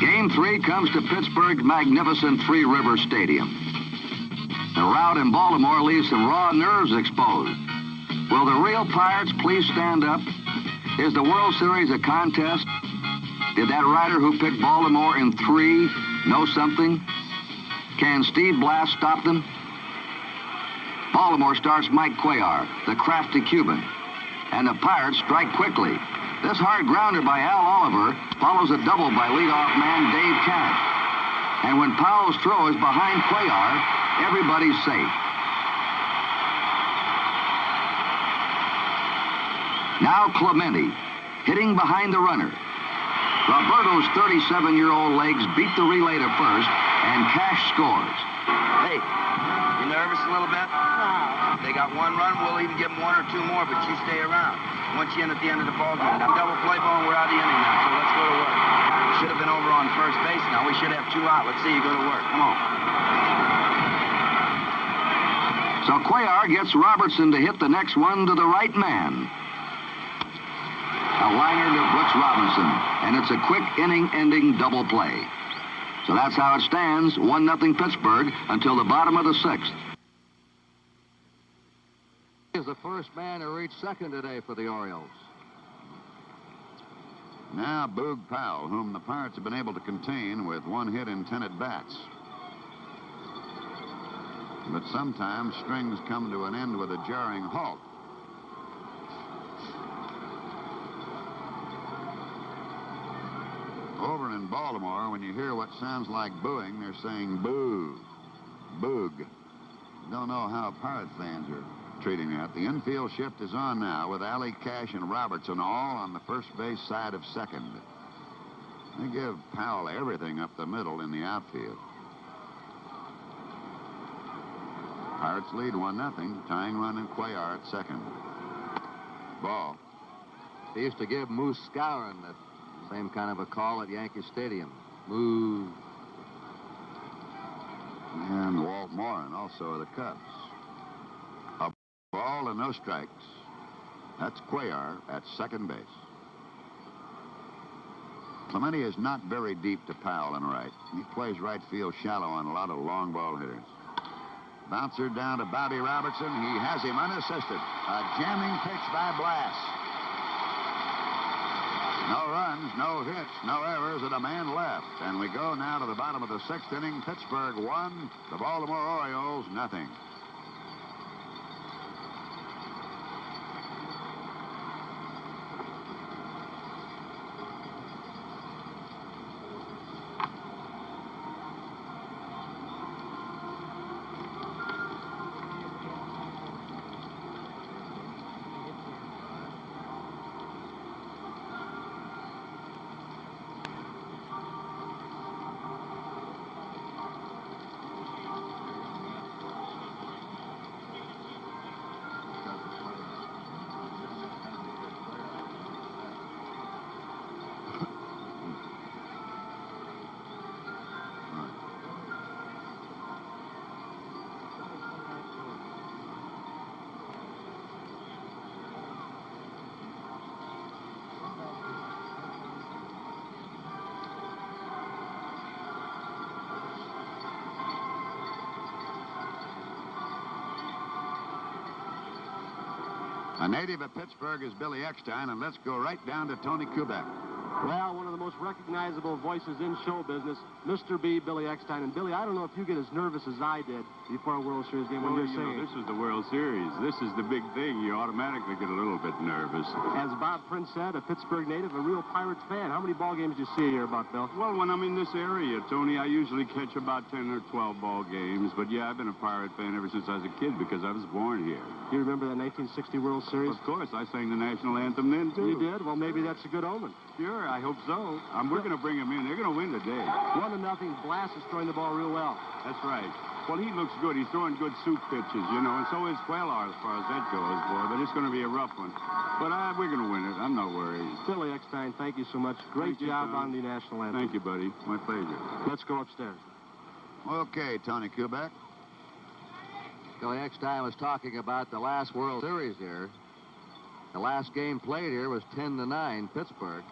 Game 3 comes to Pittsburgh's magnificent Three River Stadium. The rout in Baltimore leaves some raw nerves exposed. Will the real Pirates please stand up? Is the World Series a contest? Did that writer who picked Baltimore in 3 know something? Can Steve Blass stop them? Baltimore starts Mike Cuellar, the crafty Cuban. And the Pirates strike quickly. This hard grounder by Al Oliver follows a double by leadoff man Dave Cash. And when Powell's throw is behind Cuellar, everybody's safe. Now Clemente, hitting behind the runner. Roberto's 37-year-old legs beat the relay to first, and Cash scores. Hey, you nervous a little bit? No. They got 1 run, we'll even give them 1 or 2 more, but you stay around. Once you in at the end of the ball game. Now, double play ball, and we're out of the inning now, so let's go to work. Should have been over on first base now. We should have 2 out. Let's see you go to work. Come on. So Cuellar gets Robertson to hit the next one to the right man. A liner to Brooks Robinson, and it's a quick inning-ending double play. So that's how it stands, 1-0 Pittsburgh until the bottom of the 6th. Is the first man to reach second today for the Orioles. Now Boog Powell, whom the Pirates have been able to contain with 1 hit in 10 at-bats. But sometimes strings come to an end with a jarring halt. Over in Baltimore, when you hear what sounds like booing, they're saying boo, boog. Don't know how Pirate fans are treating that. The infield shift is on now with Alley, Cash, and Robertson all on the first base side of second. They give Powell everything up the middle in the outfield. Pirates lead 1-0, tying run in Cuellar at second. Ball. They used to give Moose Skowron the same kind of a call at Yankee Stadium. Moose. And Walt Morin also of the Cubs. A ball and no strikes. That's Cuellar at second base. Clemente is not very deep to Powell in right. He plays right field shallow on a lot of long ball hitters. Bouncer down to Bobby Robertson. He has him unassisted. A jamming pitch by Blass. No runs, no hits, no errors, and a man left. And we go now to the bottom of the 6th inning. Pittsburgh 1, the Baltimore Orioles 0. A native of Pittsburgh is Billy Eckstein, and let's go right down to Tony Kubek. Well, one of the most recognizable voices in show business, Mr. B, Billy Eckstein. And Billy, I don't know if you get as nervous as I did before a World Series game when you're saying. This is the World Series. This is the big thing. You automatically get a little bit nervous. As Bob Prince said, a Pittsburgh native, a real Pirates fan. How many ball games do you see a year about, Bill? Well, when I'm in this area, Tony, I usually catch about 10 or 12 ball games. But, yeah, I've been a Pirate fan ever since I was a kid because I was born here. Do you remember that 1960 World Series? Of course. I sang the national anthem then, too. You did? Well, maybe that's a good omen. Sure, I hope so. We're going to bring him in. They're going to win today. 1-0. Blass is throwing the ball real well. That's right. Well, he looks good. He's throwing good soup pitches, you know, and so is Cuellar as far as that goes, boy. But it's going to be a rough one. But we're going to win it. I'm not worried. Billy Eckstein, thank you so much. Great job on the national anthem. Thank you, buddy. My pleasure. Let's go upstairs. Okay, Tony Kubek. Billy Eckstein was talking about the last World Series here. The last game played here was 10-9, Pittsburgh.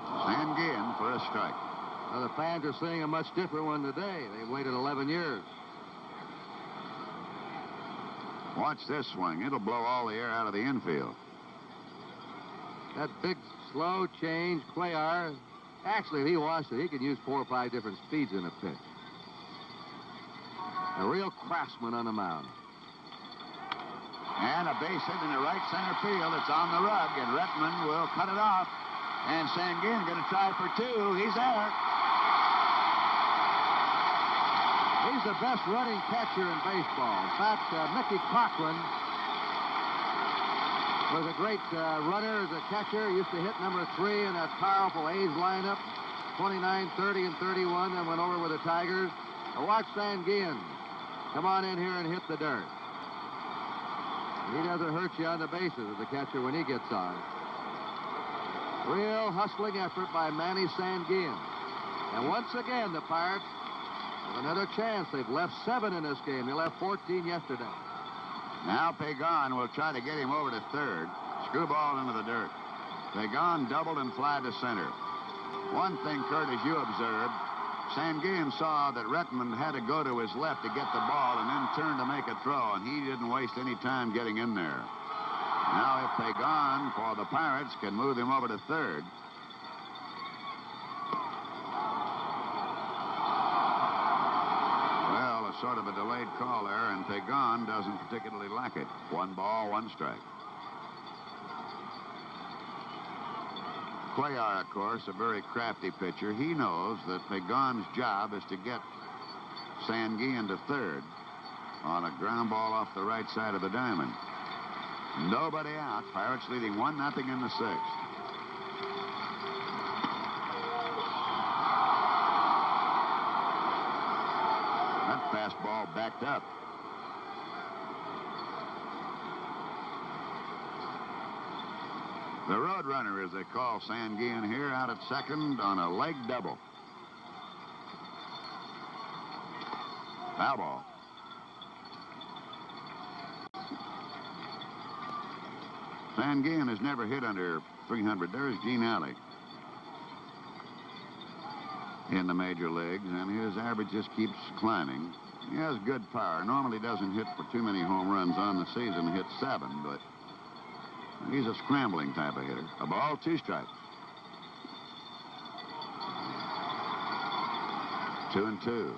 Sanguin for a strike. Well, the fans are seeing a much different one today. They've waited 11 years. Watch this swing. It'll blow all the air out of the infield. That big, slow change, Cuellar. Actually, if he wants to, he can use 4 or 5 different speeds in a pitch. A real craftsman on the mound. And a base hit in the right center field. It's on the rug, and Redmond will cut it off. And Sanguin going to try for 2. He's there. He's the best running catcher in baseball. In fact, Mickey Cochran was a great runner as a catcher. Used to hit number 3 in that powerful A's lineup. 29, 30, and 31. Then went over with the Tigers. Now watch Sanguin come on in here and hit the dirt. He doesn't hurt you on the bases as a catcher when he gets on. Real hustling effort by Manny Sanguin. And once again, the Pirates have another chance. They've left 7 in this game. They left 14 yesterday. Now Pagan will try to get him over to third. Screwball into the dirt. Pagan doubled and fly to center. One thing, Kurt, as you observed, Sanguin saw that Redmond had to go to his left to get the ball and then turn to make a throw, and he didn't waste any time getting in there. Now if Pagan for the Pirates can move him over to third. Well, a sort of a delayed call there, and Pagan doesn't particularly like it. 1 ball, 1 strike. Cuellar, of course, a very crafty pitcher. He knows that Pagan's job is to get Sanguin to third on a ground ball off the right side of the diamond. Nobody out. Pirates leading 1-0 in the 6th. That fastball backed up. The road runner, as they call Sanguin here, out at second on a leg double. Foul ball. Sanguin has never hit under 300. There's Gene Alley in the major leagues, and his average just keeps climbing. He has good power. Normally doesn't hit for too many home runs on the season. Hit 7, but he's a scrambling type of hitter. A ball, 2 strikes. 2-2.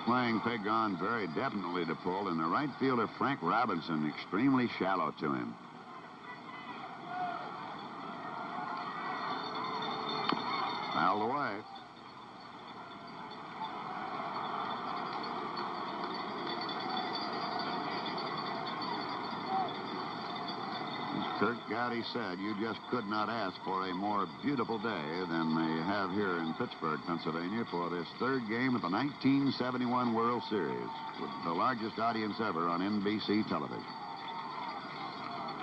Playing Pagan very definitely to pull, and the right fielder Frank Robinson extremely shallow to him. Fouled away. As Kurt Gowdy said, you just could not ask for a more beautiful day than they have here in Pittsburgh, Pennsylvania, for this 3rd game of the 1971 World Series, with the largest audience ever on NBC television.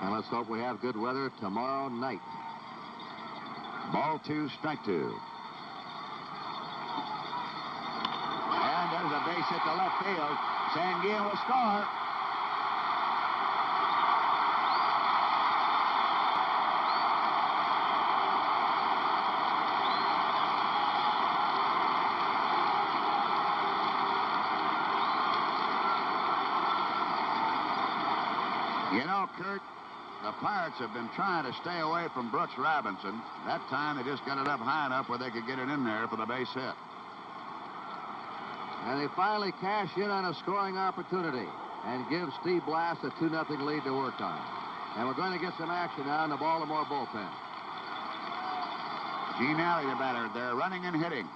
And let's hope we have good weather tomorrow night. Ball 2, strike 2. And there's a base hit to left field. Sanguin will score. You know, Kurt, the Pirates have been trying to stay away from Brooks Robinson. That time they just got it up high enough where they could get it in there for the base hit. And they finally cash in on a scoring opportunity and give Steve Blass a 2-0 lead to work on. And we're going to get some action now in the Baltimore bullpen. Gene Alley, the batter, they're running and hitting.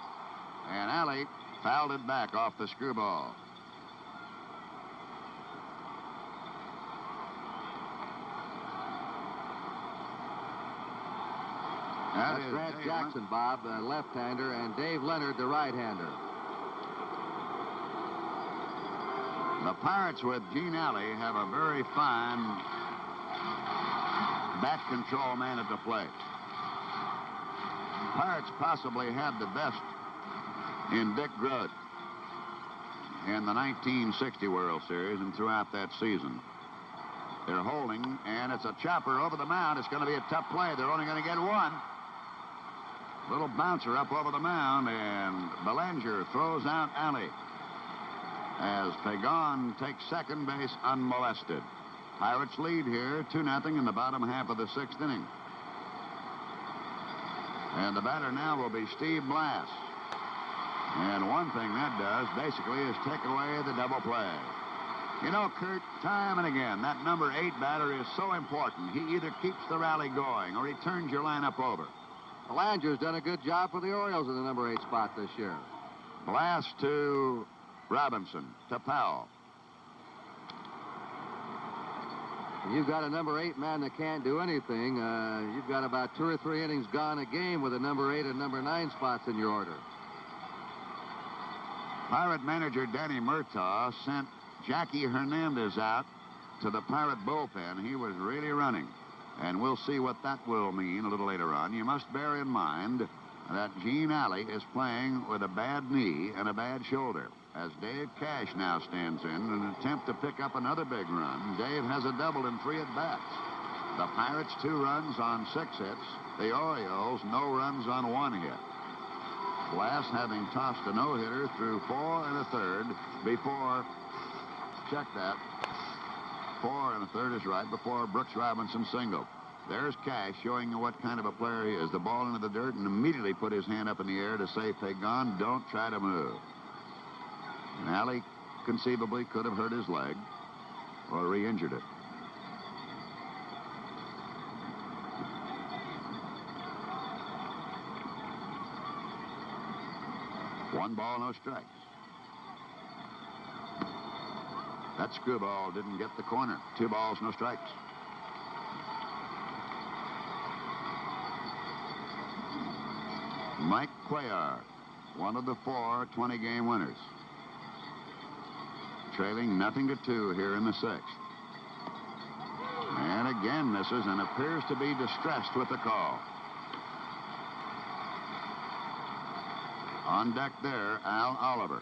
And Alley fouled it back off the screwball. That's Grant Jackson, Bob, the left-hander, and Dave Leonard, the right-hander. The Pirates with Gene Alley have a very fine bat control man at the plate. Pirates possibly had the best in Dick Groat in the 1960 World Series and throughout that season. They're holding, and it's a chopper over the mound. It's going to be a tough play. They're only going to get one. Little bouncer up over the mound, and Belanger throws out Alley as Pagan takes second base unmolested. Pirates lead here 2-0 in the bottom half of the 6th inning. And the batter now will be Steve Blass. And one thing that does, basically, is take away the double play. You know, Kurt, time and again, that number 8 batter is so important. He either keeps the rally going or he turns your lineup over. Belanger's done a good job for the Orioles in the number 8 spot this year. Blass to Robinson, to Powell. You've got a number 8 man that can't do anything. You've got about 2 or 3 innings gone a game with a number 8 and number 9 spots in your order. Pirate manager Danny Murtaugh sent Jackie Hernandez out to the Pirate bullpen. He was really running. And we'll see what that will mean a little later on. You must bear in mind that Gene Alley is playing with a bad knee and a bad shoulder. As Dave Cash now stands in an attempt to pick up another big run. Dave has a double in 3 at-bats. The Pirates 2 runs on 6 hits. The Orioles no runs on 1 hit. Blass having tossed a no-hitter through 4 1/3 before, check that, 4 1/3 is right, before Brooks Robinson singled. There's Cash showing you what kind of a player he is. The ball into the dirt and immediately put his hand up in the air to say, Pagan, don't try to move. And Alley conceivably could have hurt his leg or re-injured it. One ball, no strikes. That screwball didn't get the corner. 2 balls, no strikes. Mike Cuellar, one of the 4 20-game winners. Trailing 0-2 here in the 6th. And again misses and appears to be distressed with the call. On deck there, Al Oliver.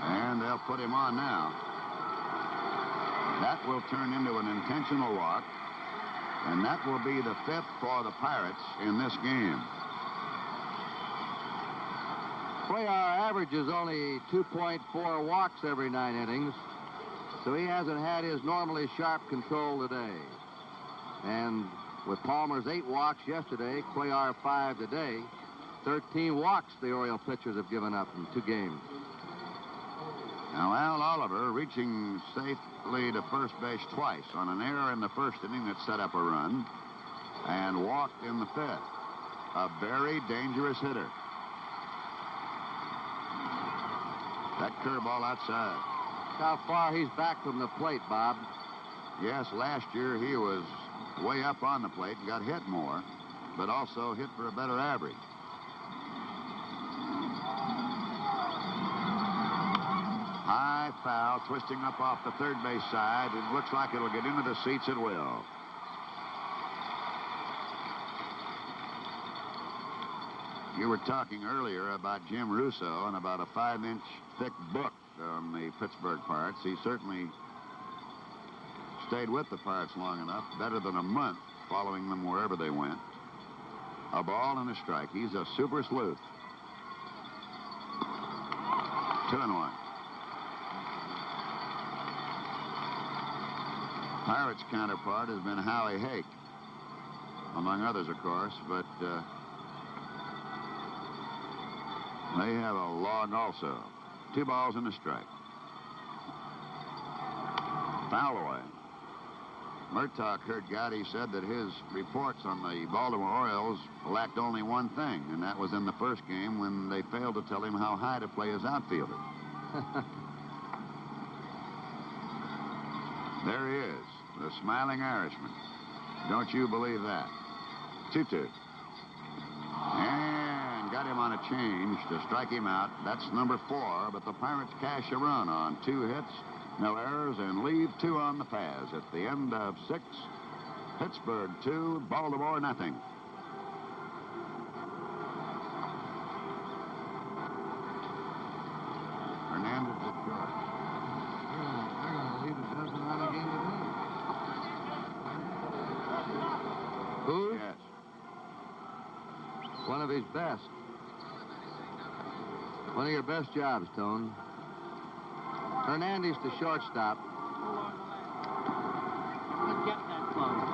And they'll put him on now. That will turn into an intentional walk. And that will be the 5th for the Pirates in this game. Cuellar averages only 2.4 walks every 9 innings. So he hasn't had his normally sharp control today. And with Palmer's 8 walks yesterday, Cuellar 5 today, 13 walks the Oriole pitchers have given up in 2 games. Now, Al Oliver reaching safely to first base twice on an error in the 1st inning that set up a run and walked in the 5th. A very dangerous hitter. That curveball outside. How far he's back from the plate, Bob. Yes, last year he was way up on the plate and got hit more, but also hit for a better average. High foul, twisting up off the 3rd base side. It looks like it'll get into the seats at will. You were talking earlier about Jim Russo and about a 5-inch thick book on the Pittsburgh Pirates. He certainly stayed with the Pirates long enough, better than a month, following them wherever they went. A ball and a strike. He's a super sleuth. 2-1. Pirates' counterpart has been Howie Hake, among others, of course, but they have a log also. 2 balls and a strike. Foul away. Murtaugh, Kurt Gowdy, said that his reports on the Baltimore Orioles lacked only one thing, and that was in the 1st game when they failed to tell him how high to play his outfielder. There he is, the smiling Irishman. Don't you believe that? 2-2. And got him on a change to strike him out. That's number 4, but the Pirates cash a run on 2 hits, no errors, and leave 2 on the pads. At the end of 6, Pittsburgh 2, Baltimore nothing. his best. One of your best jobs, Tone. Hernandez to shortstop. Get that close.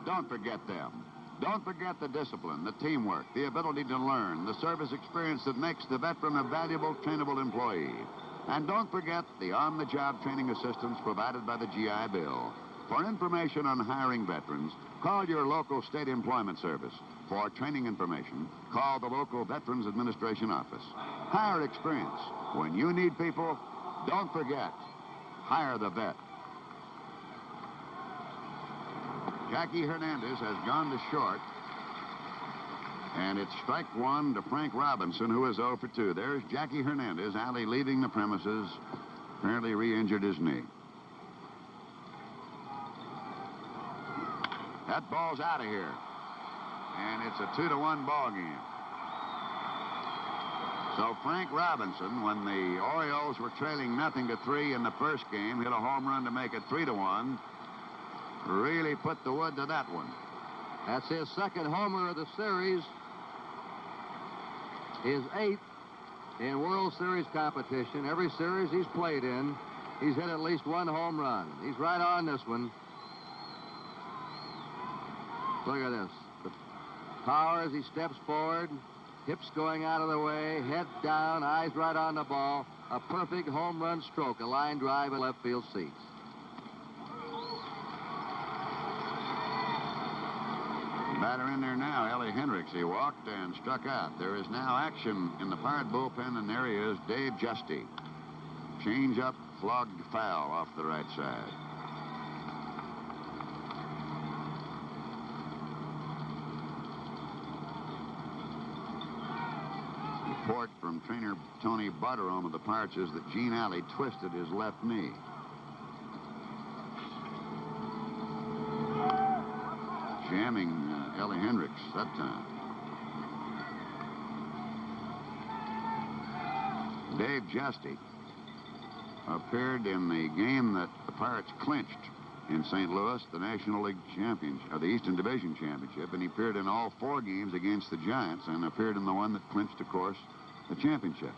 Don't forget them. Don't forget the discipline, the teamwork, the ability to learn, the service experience that makes the veteran a valuable, trainable employee. And don't forget the on-the-job training assistance provided by the GI Bill. For information on hiring veterans, call your local state employment service. For training information, call the local Veterans Administration office. Hire experience. When you need people, don't forget, hire the vet. Jackie Hernandez has gone to short. And it's strike one to Frank Robinson, who is 0 for 2. There's Jackie Hernandez. Alley leaving the premises. Apparently re-injured his knee. That ball's out of here. And it's a 2-1 ball game. So Frank Robinson, when the Orioles were trailing 0-3 in the first game, hit a home run to make it 3-1. Really put the wood to that one. That's his second homer of the series. His 8th in World Series competition. Every series he's played in, he's hit at least one home run. He's right on this one. Look at this. The power as he steps forward, hips going out of the way, head down, eyes right on the ball. A perfect home run stroke, a line drive in left field seats. Batter in there now, Ellie Hendricks. He walked and struck out. There is now action in the Pirate bullpen, and there he is, Dave Justy. Change up, flogged foul off the right side. Report from trainer Tony Barterome of the Pirates is that Gene Alley twisted his left knee. Jamming Ellie Hendricks that time. Dave Justy appeared in the game that the Pirates clinched in St. Louis, the National League Championship, or the Eastern Division Championship, and he appeared in all 4 games against the Giants and appeared in the one that clinched, of course, the championship.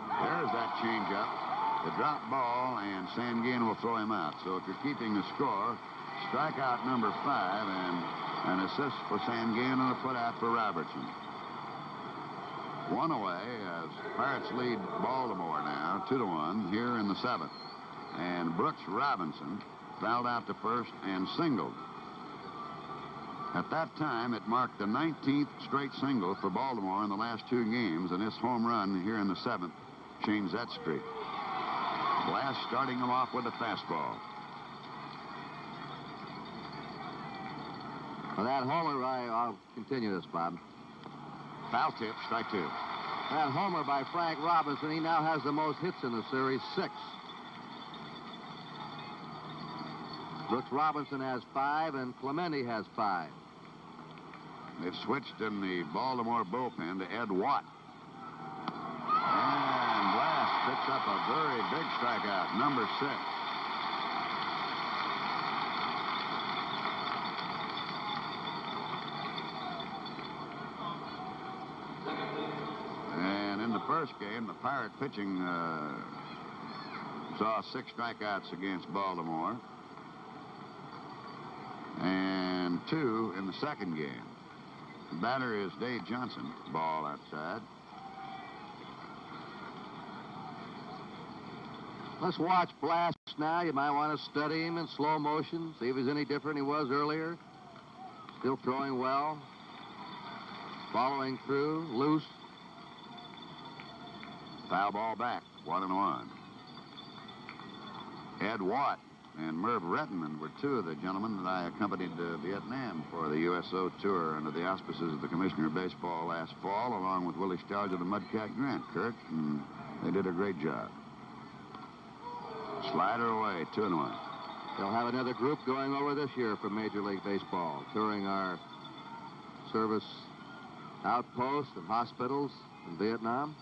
There's that changeup, the drop ball, and Sanguin will throw him out. So if you're keeping the score, strikeout number 5 and an assist for Sanguin and a put-out for Robertson. 1 away as Pirates lead Baltimore now, 2-1 here in the 7th. And Brooks Robinson fouled out to first and singled. At that time, it marked the 19th straight single for Baltimore in the last 2 games, and this home run here in the 7th changed that streak. Glass starting him off with a fastball. For that homer, I'll continue this, Bob. Foul tip, strike 2. That homer by Frank Robinson, he now has the most hits in the series, 6. Brooks Robinson has 5, and Clemente has 5. They've switched in the Baltimore bullpen to Ed Watt. And Glass picks up a very big strikeout, number 6. And in the first game, the Pirate pitching saw 6 strikeouts against Baltimore. And 2 in the second game. The batter is Dave Johnson. Ball outside. Let's watch Blast now. You might want to study him in slow motion, see if he's any different than he was earlier. Still throwing well. Following through, loose. Foul ball back, 1-1. Ed Watt and Merv Rettenman were two of the gentlemen that I accompanied to Vietnam for the USO tour under the auspices of the Commissioner of Baseball last fall, along with Willie Stargell and Mudcat Grant, Kurt, and they did a great job. Slider away, 2-1. They'll have another group going over this year from Major League Baseball, touring our service outposts and hospitals in Vietnam.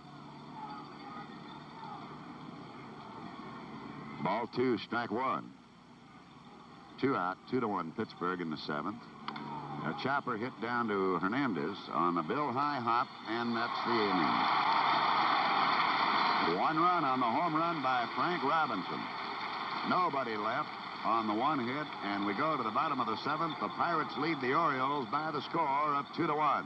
Ball 2, strike 1. 2 out, 2-1 Pittsburgh in the 7th. A chopper hit down to Hernandez on a Bill High hop, and that's the inning. 1 run on the home run by Frank Robinson. Nobody left on the 1 hit, and we go to the bottom of the 7th. The Pirates lead the Orioles by the score of 2-1.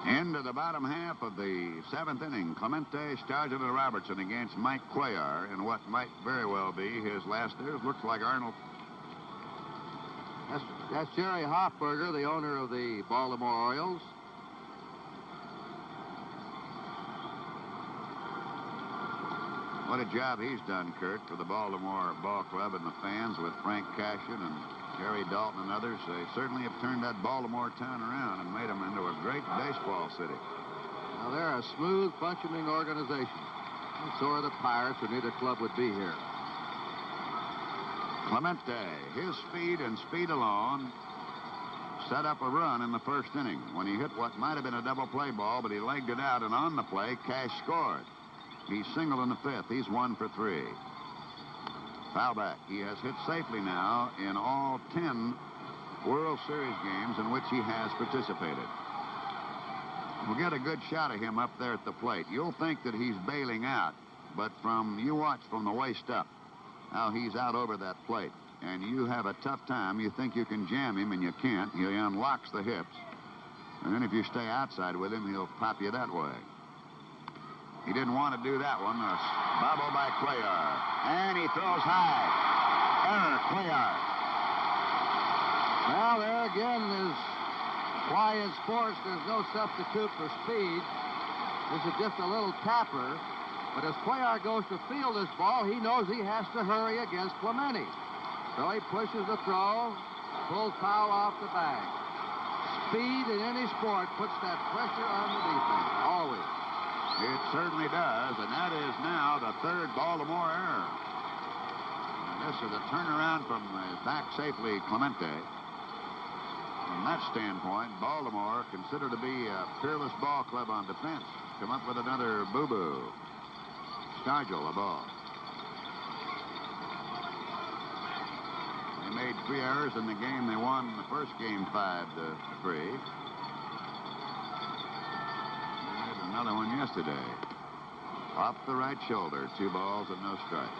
Into the bottom half of the 7th inning, Clemente, Stargell, and Robertson against Mike Cuellar in what might very well be his last. It looks like Arnold. That's Jerry Hoffberger, the owner of the Baltimore Orioles. What a job he's done, Kurt, for the Baltimore Ball Club and the fans with Frank Cashin and Jerry Dalton and others. They certainly have turned that Baltimore town around and made them into a great baseball city. Now, they're a smooth functioning organization. And so are the Pirates, or neither club would be here. Clemente, his speed and speed alone set up a run in the 1st inning when he hit what might have been a double play ball, but he legged it out, and on the play, Cash scored. He singled in the 5th. He's 1 for 3. Foul back. He has hit safely now in all 10 World Series games in which he has participated. We'll get a good shot of him up there at the plate. You'll think that he's bailing out, but you watch from the waist up how he's out over that plate, and you have a tough time. You think you can jam him, and you can't. He unlocks the hips, and then if you stay outside with him, he'll pop you that way. He didn't want to do that one. A bobble by Cuellar. And he throws high. Error, Cuellar. Well, there again is why in sports there's no substitute for speed. This is just a little tapper. But as Cuellar goes to field this ball, he knows he has to hurry against Clemente. So he pushes the throw, pulls foul off the bag. Speed in any sport puts that pressure on the defense, always. It certainly does, and that is now the 3rd Baltimore error. And this is a turnaround from back safely Clemente. From that standpoint, Baltimore, considered to be a peerless ball club on defense, come up with another boo-boo. Stargell, a ball. They made 3 errors in the game. They won the first game 5-3. Another one yesterday. Off the right shoulder. 2 balls and no strikes.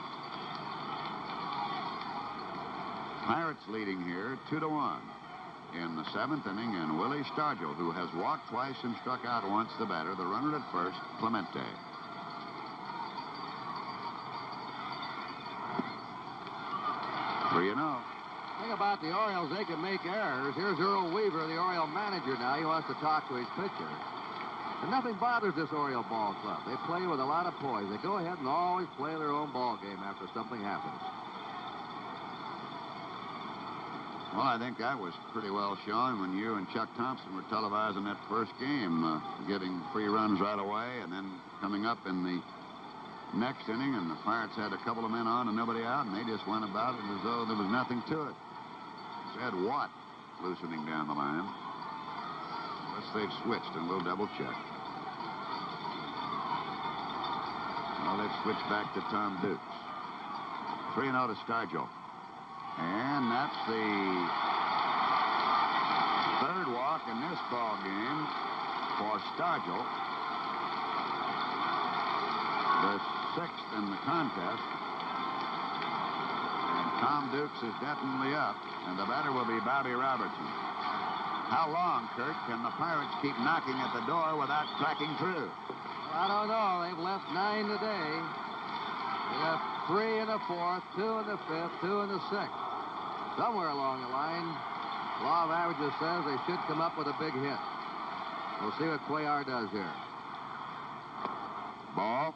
Pirates leading here 2-1 in the 7th inning, and Willie Stargell, who has walked twice and struck out once, the batter. The runner at first, Clemente. Three and oh. The thing about the Orioles, they can make errors. Here's Earl Weaver, the Oriole manager now. He wants to talk to his pitcher. And nothing bothers this Oriole ball club. They play with a lot of poise. They go ahead and always play their own ball game after something happens. Well, I think that was pretty well shown when you and Chuck Thompson were televising that first game, getting 3 runs right away, and then coming up in the next inning, and the Pirates had a couple of men on and nobody out, and they just went about it as though there was nothing to it. Said Watt loosening down the line. Unless they've switched, and we'll double check. Well, let's switch back to Tom Dukes. 3-0 to Stargell. And that's the 3rd walk in this ball game for Stargell. The 6th in the contest. And Tom Dukes is definitely up, and the batter will be Bobby Robertson. How long, Kurt, can the Pirates keep knocking at the door without cracking through? I don't know. They've left 9 today. They left 3 in the 4th, 2 in the 5th, 2 in the 6th. Somewhere along the line, law of averages says they should come up with a big hit. We'll see what Cuellar does here. Ball.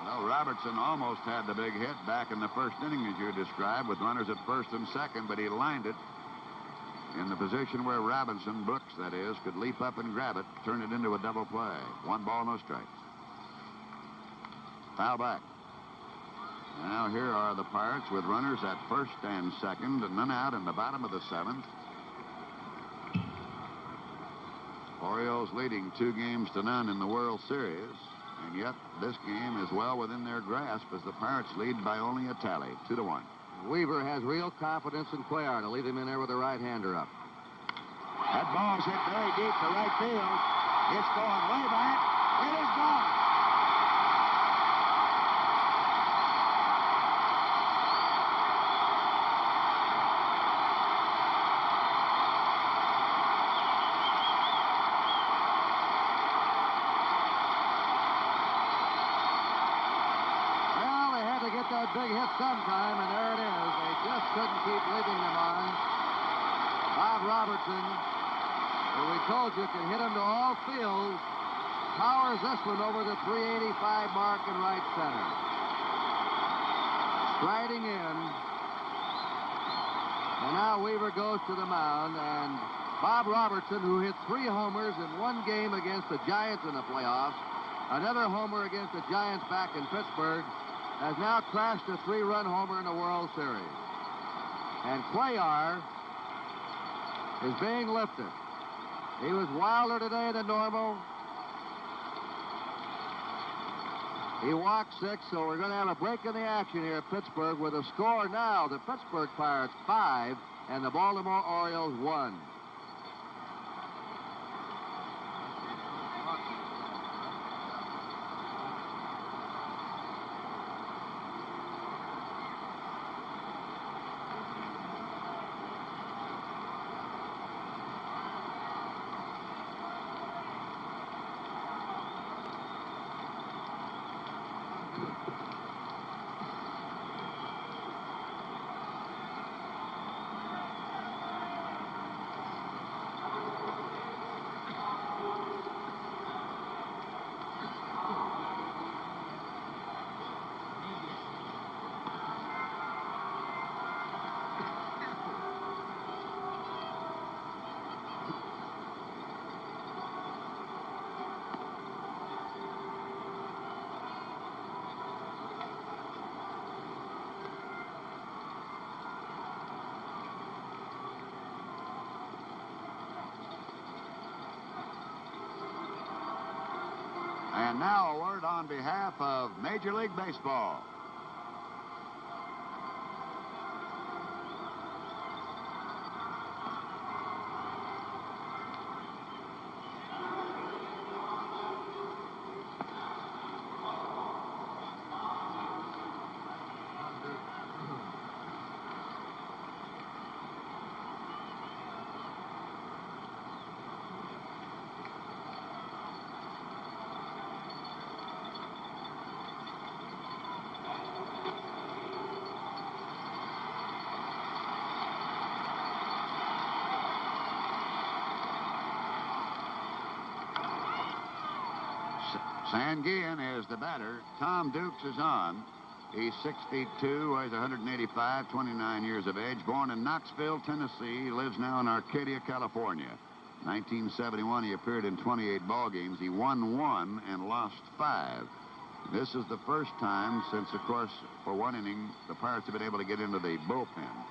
Well, Robertson almost had the big hit back in the first inning, as you described, with runners at first and second, but he lined it in the position where Robinson, Brooks, that is, could leap up and grab it, turn it into a double play. 1 ball, no strikes. Foul back. Now here are the Pirates with runners at first and second, and none out in the bottom of the 7th. Orioles leading 2-0 in the World Series, and yet this game is well within their grasp as the Pirates lead by only a tally, 2-1. Weaver has real confidence in Cuellar to leave him in there with a right-hander up. That ball's hit very deep to right field. It's going way back. It is gone. That big hit sometime, and there it is. They just couldn't keep leaving them on. Bob Robertson, who we told you can hit him to all fields, powers this one over the 385 mark in right center. Striding in. And now Weaver goes to the mound, and Bob Robertson, who hit 3 homers in 1 game against the Giants in the playoffs, another homer against the Giants back in Pittsburgh, has now crashed a 3-run homer in the World Series. And Cuellar is being lifted. He was wilder today than normal. He walked 6, so we're going to have a break in the action here at Pittsburgh with a score now. The Pittsburgh Pirates 5 and the Baltimore Orioles 1. And now a word on behalf of Major League Baseball. Sanguillen is the batter. Tom Dukes is on. He's 6 feet 2, weighs 185, 29 years of age. Born in Knoxville, Tennessee, lives now in Arcadia, California. 1971, he appeared in 28 ball games. He won 1 and lost 5. This is the first time since, of course, for 1 inning, the Pirates have been able to get into the bullpen.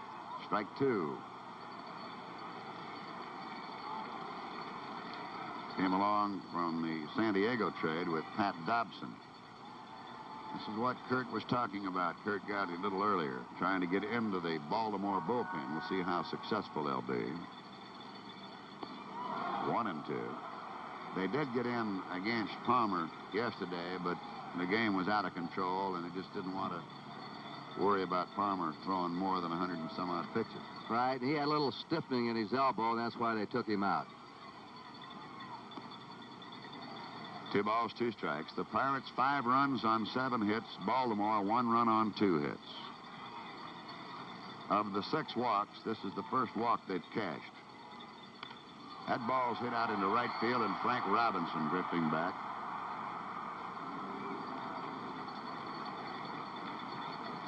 Strike 2. Came along from the San Diego trade with Pat Dobson. This is what Kurt was talking about. Kurt got a little earlier, trying to get into the Baltimore bullpen. We'll see how successful they'll be. 1 and 2. They did get in against Palmer yesterday, but the game was out of control, and they just didn't want to worry about Palmer throwing more than 100 and some odd pitches. Right, he had a little stiffening in his elbow, and that's why they took him out. 2 balls, 2 strikes. The Pirates 5 runs on 7 hits. Baltimore 1 run on 2 hits. Of the 6 walks, this is the first walk they've cashed. That ball's hit out into right field, and Frank Robinson drifting back.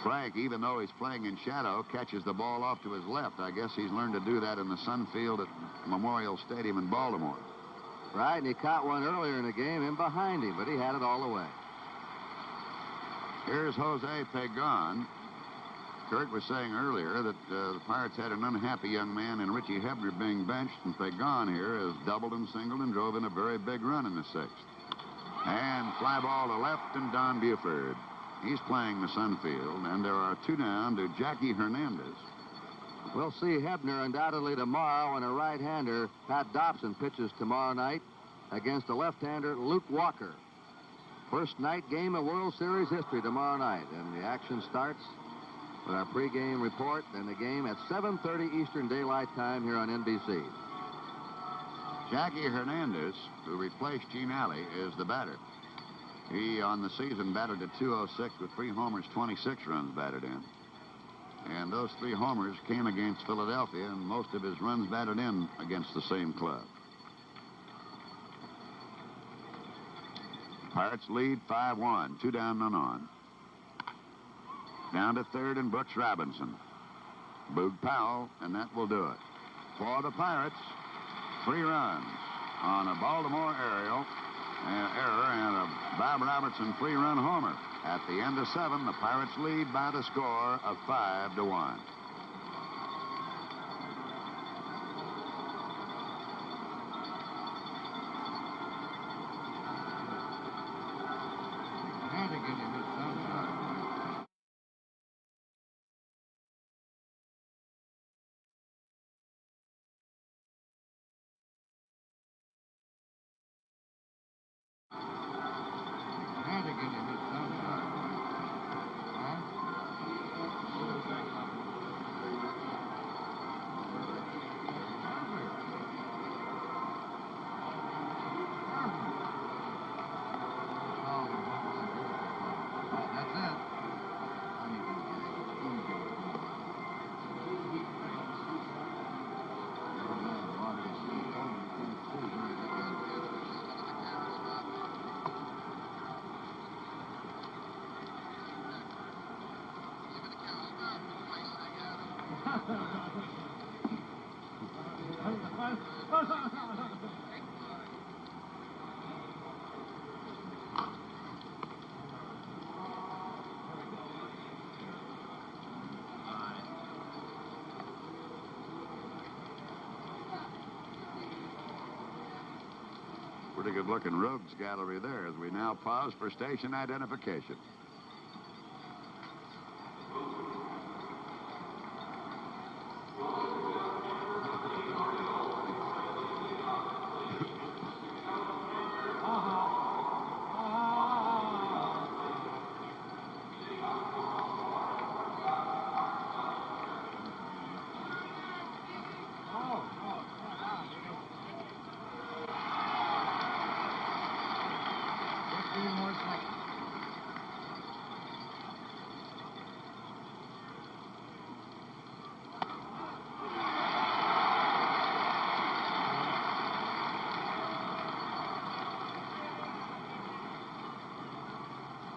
Frank, even though he's playing in shadow, catches the ball off to his left. I guess he's learned to do that in the Sun Field at Memorial Stadium in Baltimore. Right, and he caught one earlier in the game in behind him, but he had it all the way. Here's Jose Pagan. Kurt was saying earlier that the Pirates had an unhappy young man in Richie Hebner being benched, and Pagan here has doubled and singled and drove in a very big run in the 6th. And fly ball to left, and Don Buford. He's playing the Sun Field, and there are 2 down to Jackie Hernandez. We'll see Hebner undoubtedly tomorrow, and a right-hander, Pat Dobson, pitches tomorrow night against a left-hander, Luke Walker. First night game of World Series history tomorrow night, and the action starts with our pregame report and the game at 7:30 Eastern Daylight Time here on NBC. Jackie Hernandez, who replaced Gene Alley, is the batter. He, on the season, batted at .206 with 3 homers, 26 runs batted in. And those 3 homers came against Philadelphia, and most of his runs batted in against the same club. Pirates lead 5-1, 2 down, none on. Down to third, and Brooks Robinson. Boog Powell, and that will do it. For the Pirates, 3 runs on a Baltimore error and a Bob Robertson 3-run homer. At the end of 7, the Pirates lead by the score of 5-1. Pretty good-looking rogues gallery there as we now pause for station identification.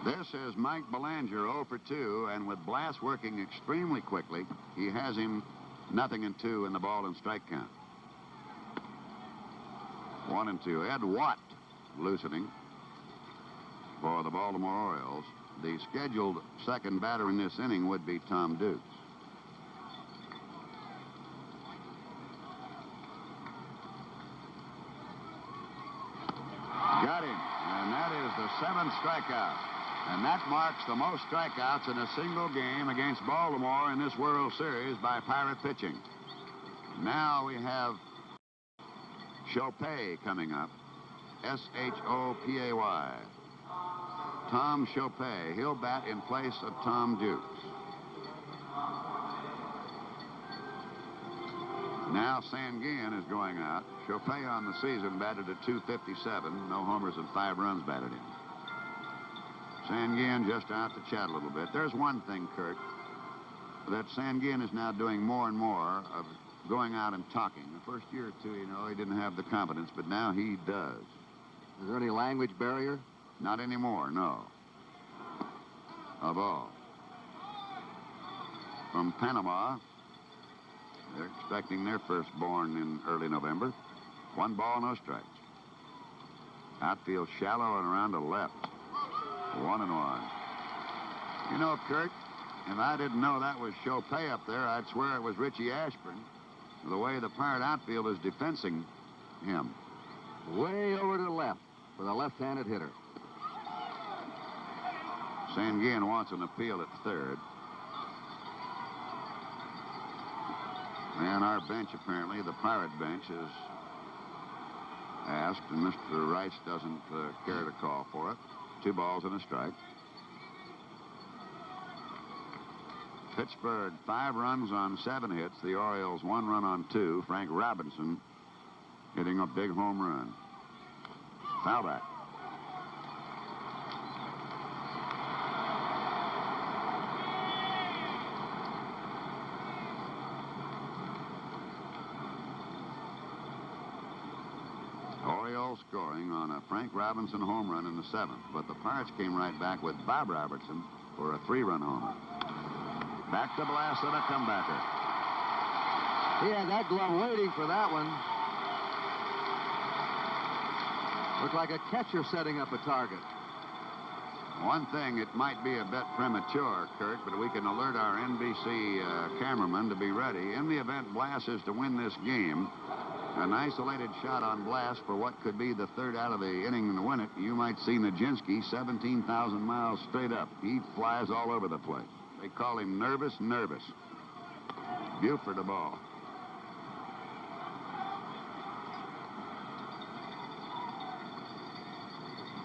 This is Mike Belanger, 0 for 2, and with Blass working extremely quickly, he has him 0-2 in the ball and strike count. 1-2. Ed Watt loosening for the Baltimore Orioles. The scheduled second batter in this inning would be Tom Dukes. Got him, and that is the 7th strikeout. And that marks the most strikeouts in a single game against Baltimore in this World Series by Pirate pitching. Now we have Chopay coming up. S-H-O-P-A-Y. Tom Chopay. He'll bat in place of Tom Dukes. Now Sanguin is going out. Chopay on the season batted at .257. No homers and 5 runs batted in. Sanguin just out to chat a little bit. There's one thing, Kurt, that Sanguin is now doing more and more of going out and talking. The first year or two, you know, he didn't have the confidence, but now he does. Is there any language barrier? Not anymore, no. Of all. From Panama, they're expecting their firstborn in early November. 1 ball, no strikes. Outfield shallow and around to left. 1-1. You know, Kurt, if I didn't know that was Chopay up there, I'd swear it was Richie Ashburn. The way the Pirate outfield is defensing him. Way over to the left for the left-handed hitter. Sanguin wants an appeal at third. And our bench, apparently, the Pirate bench, is asked, and Mr. Rice doesn't care to call for it. 2 balls and a strike. Pittsburgh, 5 runs on 7 hits. The Orioles, 1 run on 2. Frank Robinson hitting a big home run. Foul back. Orioles scoring on a Frank Robinson home run in the 7th, but the Pirates came right back with Bob Robertson for a 3-run homer. Back to Blass and a comebacker. He had that glove waiting for that one. Looked like a catcher setting up a target. One thing, it might be a bit premature, Kurt, but we can alert our NBC cameraman to be ready. In the event Blass is to win this game, an isolated shot on Blass for what could be the 3rd out of the inning to win it, you might see Nijinsky 17,000 miles straight up. He flies all over the place. They call him Nervous. Buford a ball.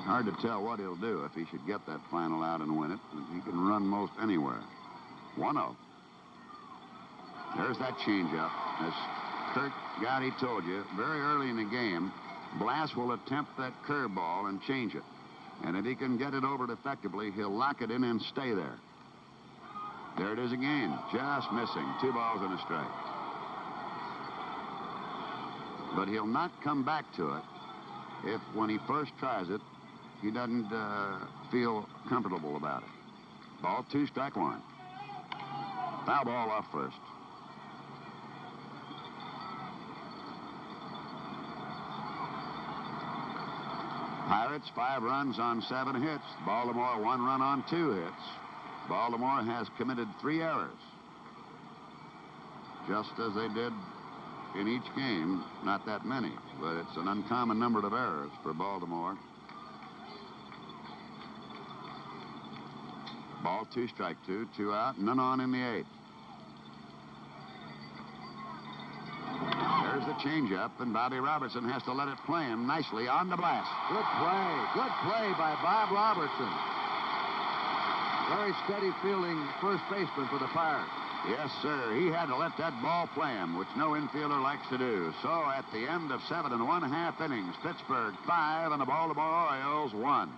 Hard to tell what he'll do if he should get that final out and win it. He can run most anywhere. 1-0. There's that changeup. As Kurt Gowdy told you, very early in the game, Blass will attempt that curveball and change it. And if he can get it over it effectively, he'll lock it in and stay there. There it is again. Just missing. 2 balls and a strike. But he'll not come back to it if, when he first tries it, he doesn't feel comfortable about it. Ball 2, strike 1. Foul ball off first. Pirates, 5 runs on 7 hits. Baltimore, 1 run on 2 hits. Baltimore has committed 3 errors. Just as they did in each game. Not that many, but it's an uncommon number of errors for Baltimore. Ball 2, strike 2, 2 out, none on in the 8th. There's the changeup, and Bobby Robertson has to let it play him nicely on the Blass. Good play by Bob Robertson. Very steady fielding first baseman for the Pirates. Yes, sir. He had to let that ball play him, which no infielder likes to do. So at the end of 7 1/2 innings, Pittsburgh 5 and the Baltimore Orioles 1.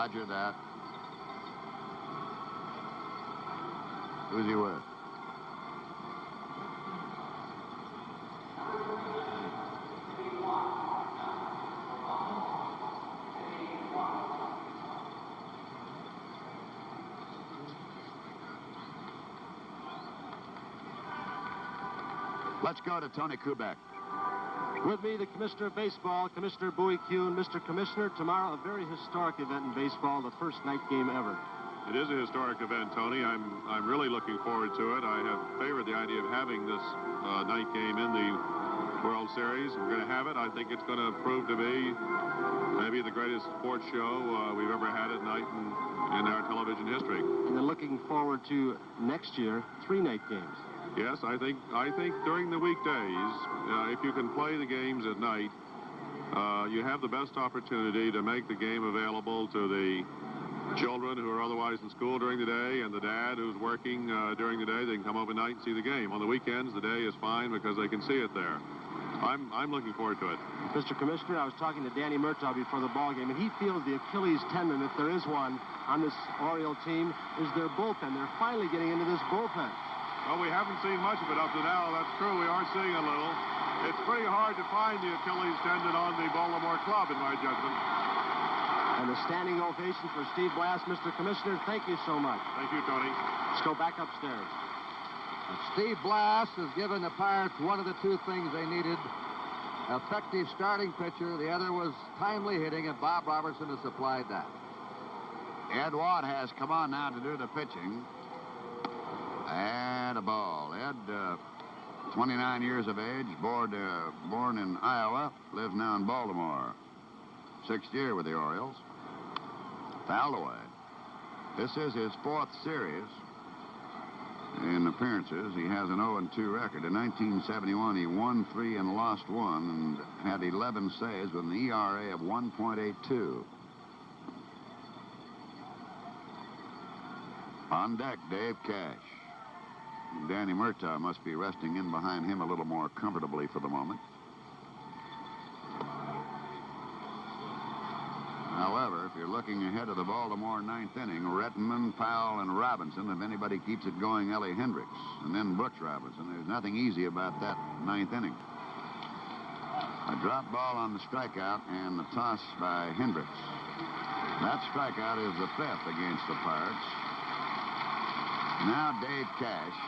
Roger that. Who's he with? Let's go to Tony Kubek. With me, the Commissioner of Baseball, Commissioner Bowie Kuhn. Mr. Commissioner, tomorrow a very historic event in baseball, the first night game ever. It is a historic event, Tony. I'm really looking forward to it. I have favored the idea of having this night game in the World Series. We're going to have it. I think it's going to prove to be maybe the greatest sports show we've ever had at night in our television history. And then looking forward to next year, 3 night games. Yes, I think during the weekdays, if you can play the games at night, you have the best opportunity to make the game available to the children who are otherwise in school during the day, and the dad who's working during the day. They can come over night and see the game. On the weekends, the day is fine because they can see it there. I'm looking forward to it. Mr. Commissioner, I was talking to Danny Murtaugh before the ball game, and he feels the Achilles tendon, if there is one, on this Oriole team, is their bullpen. They're finally getting into this bullpen. Well, we haven't seen much of it up to now. That's true. We are seeing a little. It's pretty hard to find the Achilles tendon on the Baltimore club, in my judgment. And a standing ovation for Steve Blass. Mr. Commissioner, thank you so much. Thank you, Tony. Let's go back upstairs. Steve Blass has given the Pirates one of the 2 things they needed. Effective starting pitcher. The other was timely hitting, and Bob Robertson has supplied that. Ed Watt has come on now to do the pitching. And a ball. Ed, 29 years of age, born in Iowa, lives now in Baltimore. 6th year with the Orioles. Fouled away. This is his 4th series in appearances. He has an 0-2 record. In 1971, he won 3 and lost 1 and had 11 saves with an ERA of 1.82. On deck, Dave Cash. Danny Murtaugh must be resting in behind him a little more comfortably for the moment. However, if you're looking ahead of the Baltimore 9th inning, Rettenman, Powell, and Robinson, if anybody keeps it going, Ellie Hendricks, and then Brooks Robinson. There's nothing easy about that 9th inning. A drop ball on the strikeout and the toss by Hendricks. That strikeout is the 5th against the Pirates. Now Dave Cash.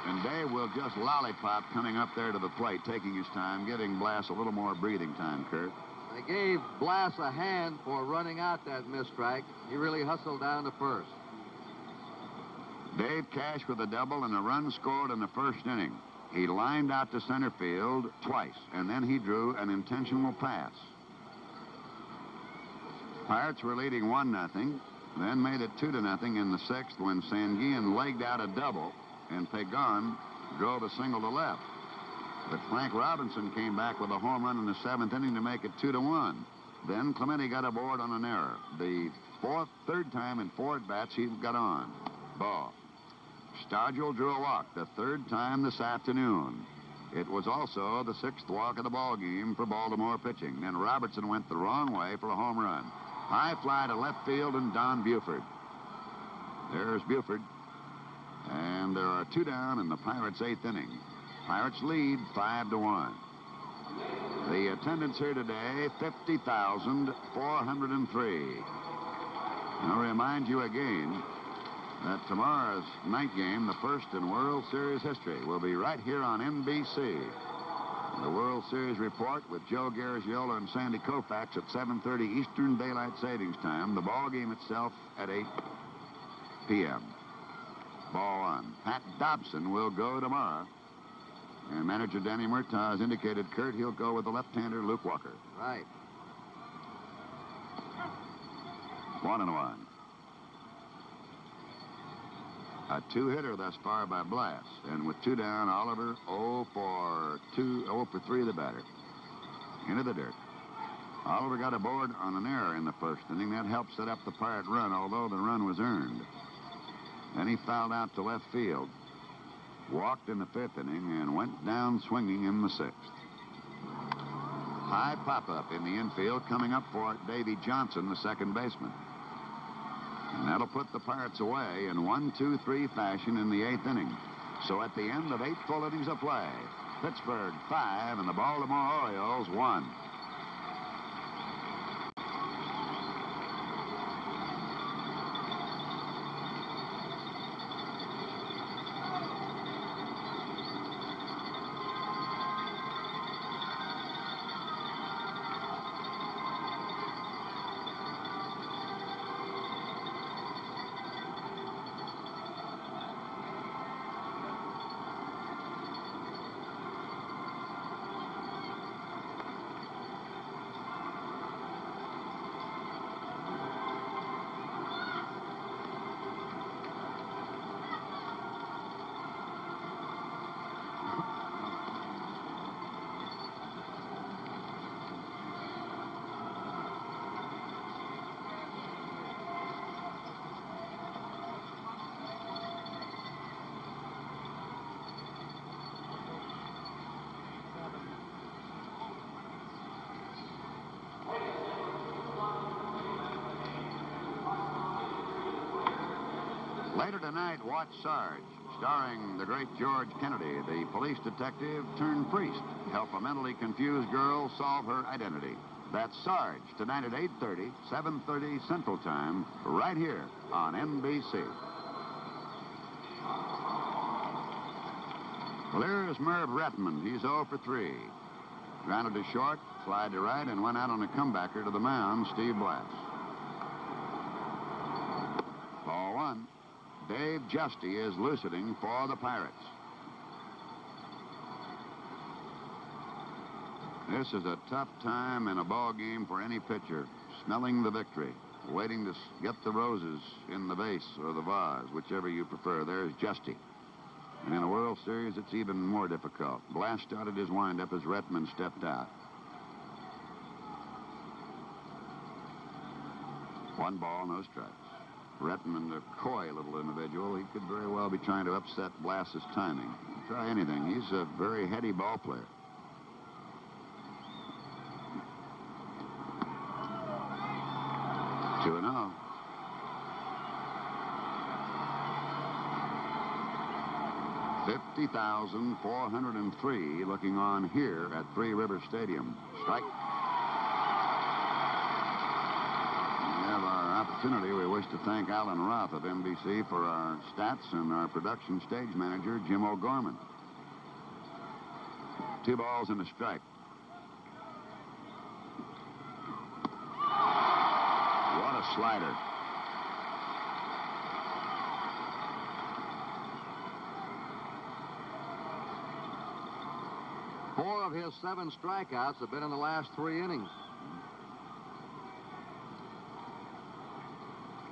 And Dave will just lollipop coming up there to the plate, taking his time, giving Blass a little more breathing time, Kurt. They gave Blass a hand for running out that missed strike. He really hustled down to first. Dave Cash with a double and a run scored in the 1st inning. He lined out to center field twice, and then he drew an intentional pass. Pirates were leading 1-0, then made it 2-0 in the 6th when Sanguillen legged out a double, and Pagan drove a single to left. But Frank Robinson came back with a home run in the 7th inning to make it 2-1. Then Clemente got aboard on an error. The 3rd time in 4 at-bats he got on. Ball. Stargell drew a walk, the 3rd time this afternoon. It was also the 6th walk of the ball game for Baltimore pitching. Then Robertson went the wrong way for a home run. High fly to left field and Don Buford. There's Buford. And there are 2 down in the Pirates' 8th inning. Pirates lead 5-1. The attendance here today, 50,403. I'll remind you again that tomorrow's night game, the first in World Series history, will be right here on NBC. The World Series report with Joe Garagiola and Sandy Koufax at 7:30 Eastern Daylight Savings Time. The ball game itself at 8 p.m. Ball 1. Pat Dobson will go tomorrow. And manager Danny Murtaugh has indicated, Kurt, he'll go with the left-hander Luke Walker. Right. 1-1. A 2-hitter thus far by Blass. And with 2 down, Oliver 0 for 3 the batter. Into the dirt. Oliver got aboard on an error in the 1st inning. That helped set up the Pirate run, although the run was earned. Then he fouled out to left field. Walked in the 5th inning and went down swinging in the 6th. High pop-up in the infield. Coming up for it, Davy Johnson, the 2nd baseman. And that'll put the Pirates away in 1-2-3 fashion in the 8th inning. So at the end of 8 full innings of play, Pittsburgh 5 and the Baltimore Orioles 1. Later tonight, watch Sarge, starring the great George Kennedy, the police detective turned priest, help a mentally confused girl solve her identity. That's Sarge, tonight at 8:30, 7:30 Central Time, right here on NBC. Well, here's Merv Rettenman. He's 0 for 3. Grounded to short, slide to right, and went out on a comebacker to the mound, Steve Blass. Ball 1. Dave Justy is loosening for the Pirates. This is a tough time in a ball game for any pitcher, smelling the victory, waiting to get the roses in the vase or the vase, whichever you prefer. There's Justy. And in a World Series, it's even more difficult. Blass started his windup as Rettenman stepped out. 1 ball, no strikes. Rettenman, a coy little individual, he could very well be trying to upset Blass's timing. Try anything. He's a very heady ball player. Two and 0. $50,403 looking on here at Three River Stadium. Strike. Opportunity. We wish to thank Alan Roth of NBC for our stats and our production stage manager, Jim O'Gorman. 2 balls and a strike. What a slider. Four of his 7 strikeouts have been in the last 3 innings.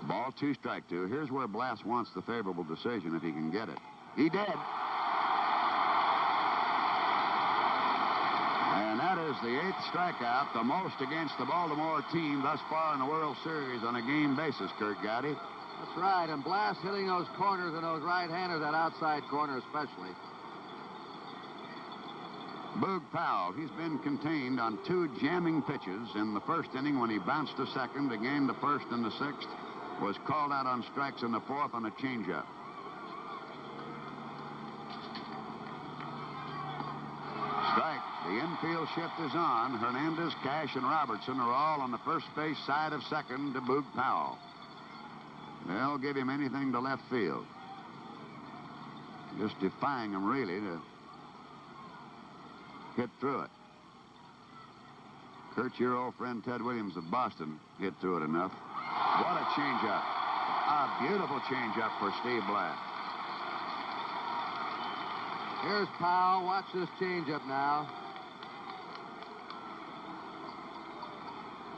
Ball 2, strike 2. Here's where Blass wants the favorable decision if he can get it. He did. And that is the 8th strikeout, the most against the Baltimore team thus far in the World Series on a game basis, Kurt Gowdy. That's right, and Blass hitting those corners and those right-handers, that outside corner especially. Boog Powell, he's been contained on 2 jamming pitches in the 1st inning when he bounced to 2nd, again the 1st and the 6th. Was called out on strikes in the 4th on a changeup. Strike. The infield shift is on. Hernandez, Cash, and Robertson are all on the first base side of 2nd to Boog Powell. They'll give him anything to left field. Just defying him, really, to hit through it. Kurt, your old friend Ted Williams of Boston hit through it enough. What a changeup. A beautiful changeup for Steve Blass. Here's Powell. Watch this changeup now.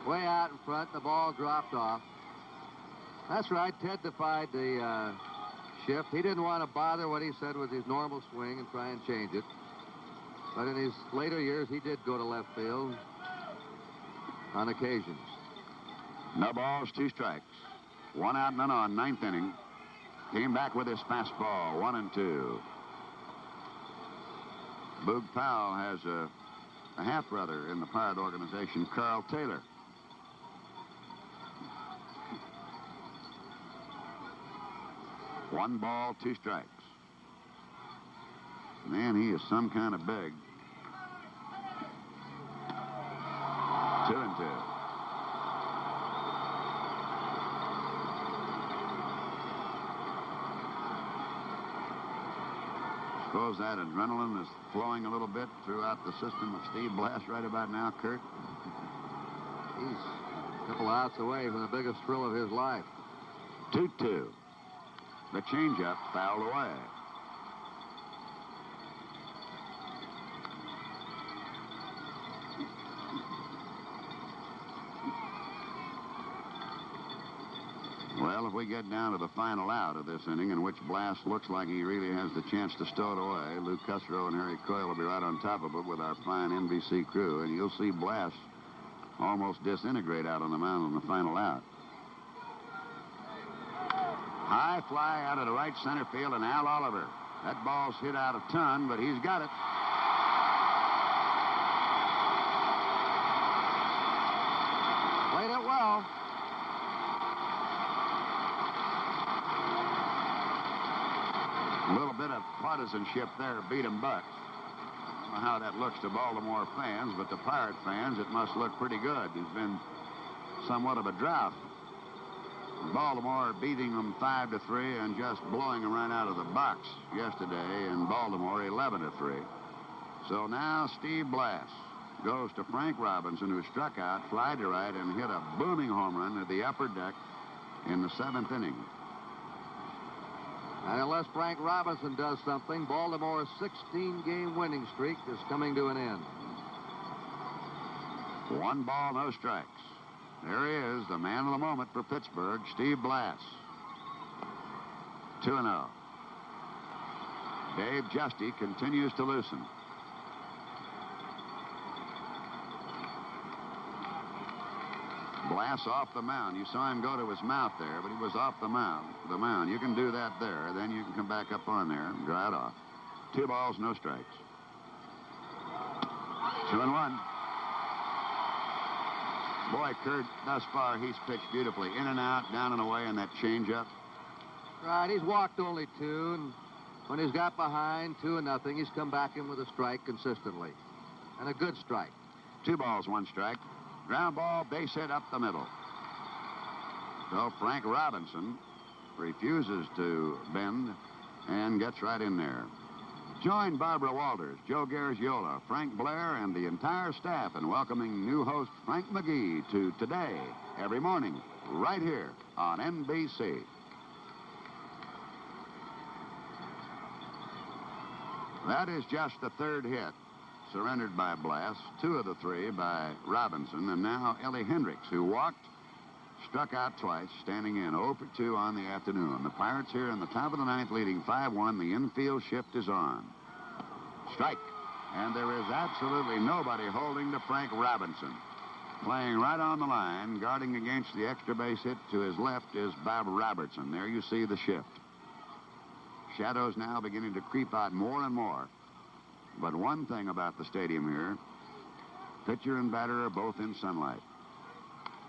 Way out in front, the ball dropped off. That's right, Ted defied the shift. He didn't want to bother what he said was his normal swing and try and change it. But in his later years, he did go to left field on occasions. No balls, 2 strikes. 1 out, none on, 9th inning. Came back with his fastball, 1-2. Boog Powell has a half-brother in the Pirate organization, Carl Taylor. 1 ball, 2 strikes. Man, he is some kind of big. 2-2. Suppose that adrenaline is flowing a little bit throughout the system of Steve Blass right about now, Kurt. He's a couple outs away from the biggest thrill of his life. 2-2. The changeup fouled away. Well, if we get down to the final out of this inning, in which Blass looks like he really has the chance to stow it away, Lou Cusrow and Harry Coyle will be right on top of it with our fine NBC crew, and you'll see Blass almost disintegrate out on the mound on the final out. High fly out of the right center field, and Al Oliver. That ball's hit out a ton, but he's got it. Played it well. A little bit of partisanship there beat him, but I don't know how that looks to Baltimore fans, but to Pirate fans, it must look pretty good. There's been somewhat of a drought. Baltimore beating them 5-3 and just blowing them right out of the box yesterday in Baltimore 11-3. So now Steve Blass goes to Frank Robinson, who struck out, fly to right, and hit a booming home run at the upper deck in the 7th inning. And unless Frank Robinson does something, Baltimore's 16-game winning streak is coming to an end. 1 ball, no strikes. There he is, the man of the moment for Pittsburgh, Steve Blass. 2-0. Dave Justy continues to loosen. Blass off the mound. You saw him go to his mouth there, but he was off the mound. You can do that there. Then you can come back up on there and dry it off. 2 balls, no strikes. 2-1. Boy, Kurt, thus far, he's pitched beautifully. In and out, down and away, and that changeup. Right, he's walked only 2, and when he's got behind 2-0, he's come back in with a strike consistently. And a good strike. 2 balls, 1 strike. Ground ball, base hit up the middle. So Frank Robinson refuses to bend and gets right in there. Join Barbara Walters, Joe Garagiola, Frank Blair, and the entire staff in welcoming new host Frank McGee to Today, every morning, right here on NBC. That is just the 3rd hit surrendered by Blass, 2 of the 3 by Robinson, and now Ellie Hendricks, who walked, struck out twice, standing in 0 for 2 on the afternoon. The Pirates here in the top of the 9th, leading 5-1. The infield shift is on. Strike. And there is absolutely nobody holding to Frank Robinson. Playing right on the line, guarding against the extra base hit to his left is Bob Robertson. There you see the shift. Shadows now beginning to creep out more and more. But one thing about the stadium here, pitcher and batter are both in sunlight.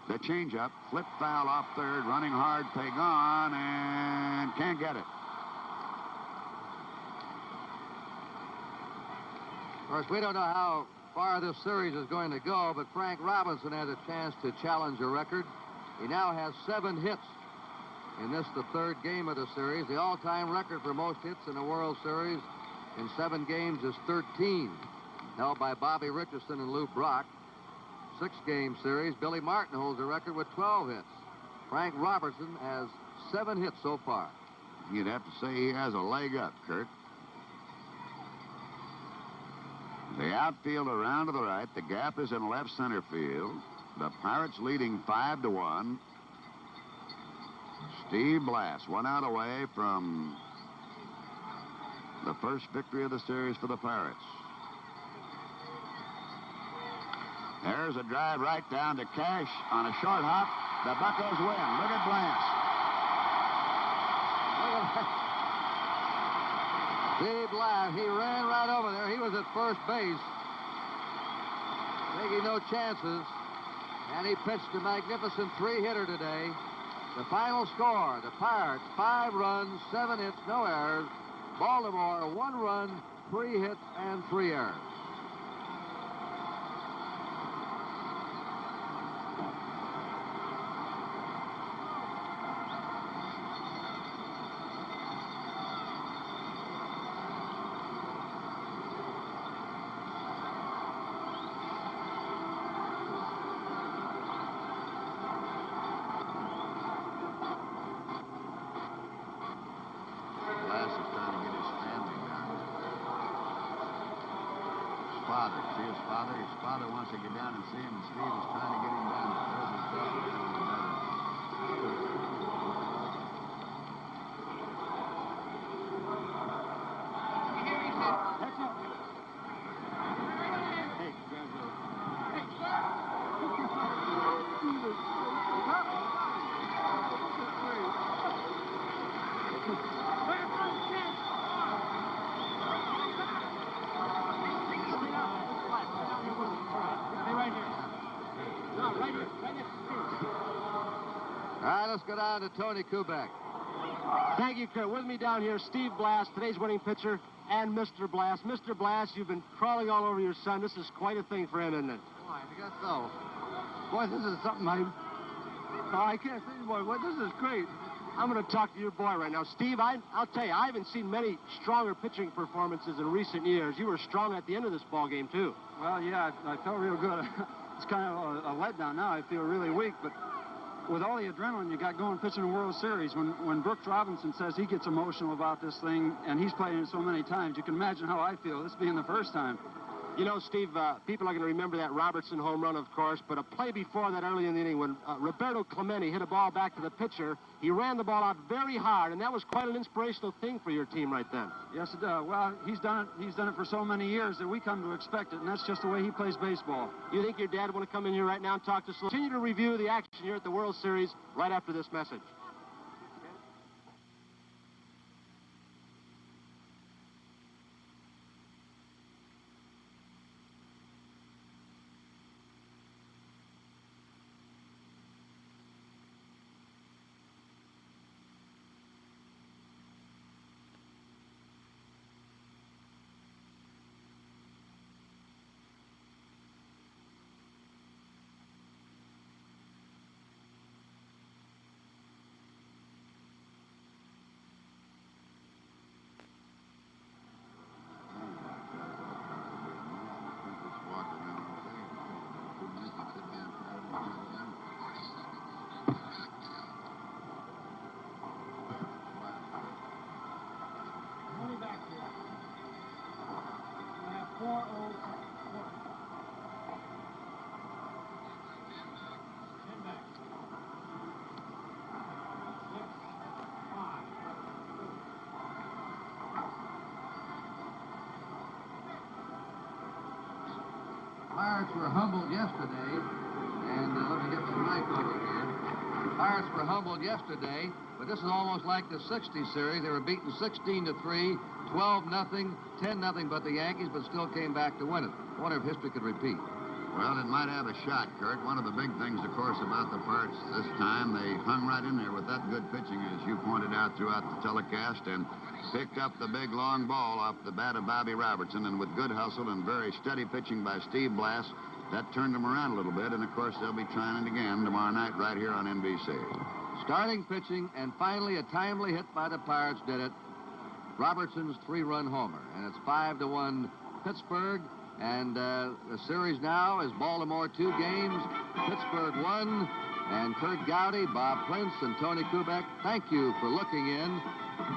The changeup, flip foul off third, running hard, Pagan, and can't get it. Of course, we don't know how far this series is going to go, but Frank Robinson has a chance to challenge a record. He now has 7 hits in this, the 3rd game of the series. The all-time record for most hits in a World Series in 7 games is 13, held by Bobby Richardson and Lou Brock. 6-game series, Billy Martin holds the record with 12 hits. Frank Robertson has 7 hits so far. You'd have to say he has a leg up, Kurt. The outfield around to the right. The gap is in left center field. The Pirates leading 5-1. Steve Blass, 1 out away from the first victory of the series for the Pirates. There's a drive right down to Cash on a short hop. The Buccos win. Look at Blass. Steve Blass, he ran right over there. He was at first base, taking no chances. And he pitched a magnificent 3-hitter today. The final score, the Pirates 5 runs, 7 hits, no errors. Baltimore 1 run, 3 hits, and 3 errors. His father wants to get down and see him, and Steve is trying to get him down. There's his dog down in the meadow. Hey, congratulations. All right, let's go down to Tony Kubek. Thank you, Kurt. With me down here, Steve Blass, today's winning pitcher, and Mr. Blass. Mr. Blass, you've been crawling all over your son. This is quite a thing for him, isn't it? Why, I guess so. Boy, this is something I can't say anymore. Boy, this is great. I'm going to talk to your boy right now. Steve, I'll tell you, I haven't seen many stronger pitching performances in recent years. You were strong at the end of this ball game, too. Well, yeah, I felt real good. It's kind of a letdown now. I feel really weak, but with all the adrenaline you got going pitching a World Series, when Brooks Robinson says he gets emotional about this thing, and he's played it so many times, you can imagine how I feel, this being the first time. You know, Steve, people are going to remember that Robertson home run, of course, but a play before that early in the inning when Roberto Clemente hit a ball back to the pitcher, he ran the ball out very hard, and that was quite an inspirational thing for your team right then. Yes, it does. Well, he's done it for so many years that we come to expect it, and that's just the way he plays baseball. You think your dad want to come in here right now and talk to us? Continue to review the action here at the World Series right after this message. Pirates were humbled yesterday, and let me get the mic over here. Pirates were humbled yesterday, but this is almost like the '60s series. They were beaten 16-3, 12-0, 10-0, but the Yankees, but still came back to win it. I wonder if history could repeat. Well, it might have a shot, Kurt. One of the big things, of course, about the Pirates this time, they hung right in there with that good pitching, as you pointed out throughout the telecast, and picked up the big long ball off the bat of Bobby Robertson, and with good hustle and very steady pitching by Steve Blass, that turned them around a little bit, and, of course, they'll be trying it again tomorrow night right here on NBC. Starting pitching, and finally a timely hit by the Pirates did it. Robertson's 3-run homer, and it's 5-1 Pittsburgh. And the series now is Baltimore 2 games, Pittsburgh 1, and Kurt Gowdy, Bob Prince, and Tony Kubek, thank you for looking in.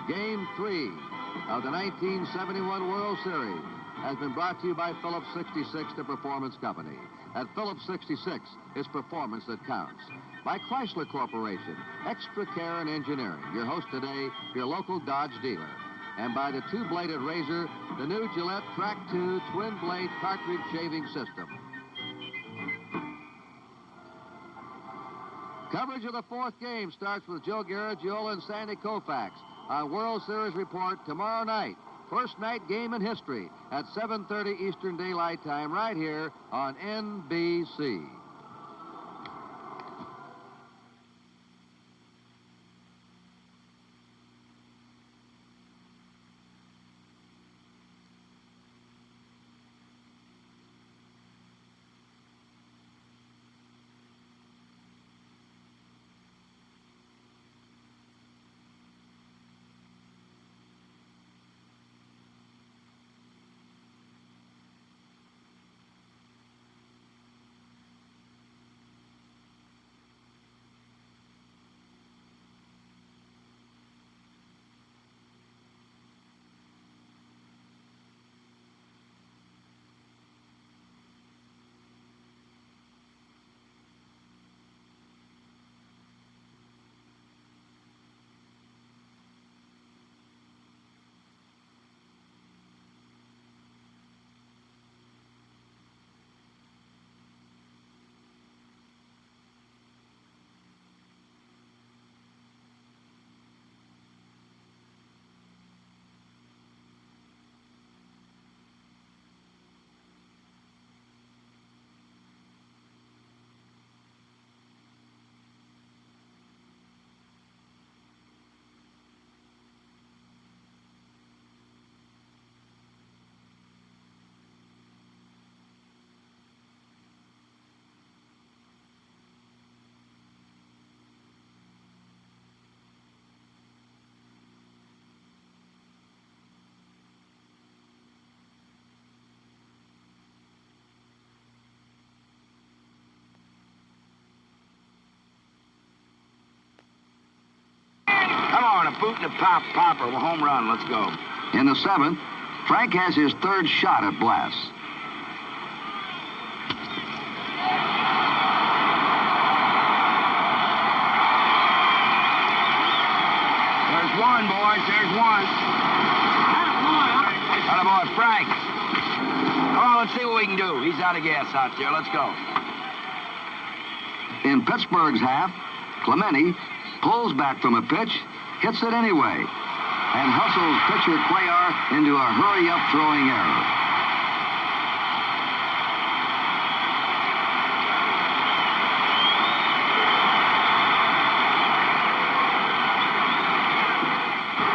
Game 3 of the 1971 World Series has been brought to you by Phillips 66, the Performance Company. At Phillips 66, it's performance that counts. By Chrysler Corporation, extra care and engineering. Your host today, your local Dodge dealer. And by the two-bladed razor, the new Gillette Track 2 twin-blade cartridge shaving system. Coverage of the fourth game starts with Joe Garagiola and Sandy Koufax on World Series Report tomorrow night. First night game in history at 7:30 Eastern Daylight Time right here on NBC. boot and a popper. Well, home run. Let's go. In the 7th, Frank has his 3rd shot at Blass. There's one, boys. There's one. Attaboy, Frank. Come on, let's see what we can do. He's out of gas out there. Let's go. In Pittsburgh's half, Clemente pulls back from a pitch, hits it anyway, and hustles pitcher Cuellar into a hurry-up throwing error.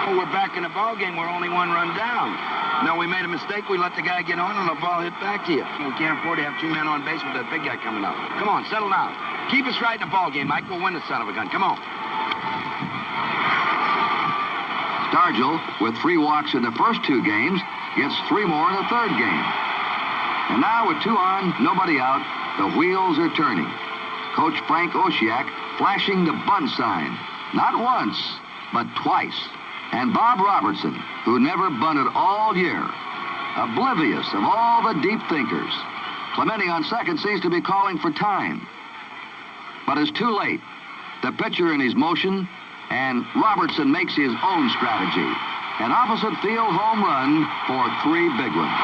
Oh, we're back in the ball game. We're only 1 run down. No, we made a mistake. We let the guy get on, and the ball hit back to you. We can't afford to have 2 men on base with that big guy coming up. Come on, settle down. Keep us right in the ball game, Mike. We'll win the son of a gun. Come on. Stargell, with 3 walks in the first 2 games, gets 3 more in the 3rd game. And now with 2 on, nobody out, the wheels are turning. Coach Frank Osiak flashing the bunt sign, not once, but twice. And Bob Robertson, who never bunted all year, oblivious of all the deep thinkers. Clemente on second seems to be calling for time. But it's too late. The pitcher in his motion, and Robertson makes his own strategy. An opposite field home run for 3 big ones.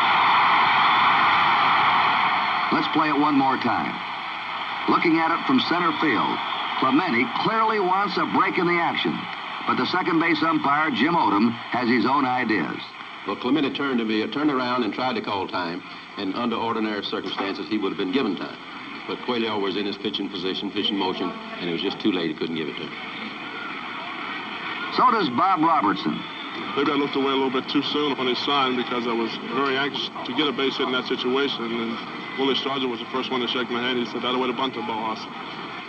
Let's play it one more time. Looking at it from center field, Clemente clearly wants a break in the action. But the second base umpire, Jim Odom, has his own ideas. Well, Clemente turned around and tried to call time, and under ordinary circumstances, he would have been given time. But Cuellar was in his pitching position, pitching motion, and it was just too late. He couldn't give it to him. So does Bob Robertson. Maybe I looked away a little bit too soon on his sign because I was very anxious to get a base hit in that situation. And Willie Stargell was the first one to shake my hand. He said, "That'll way to bunt the ball, Hoss."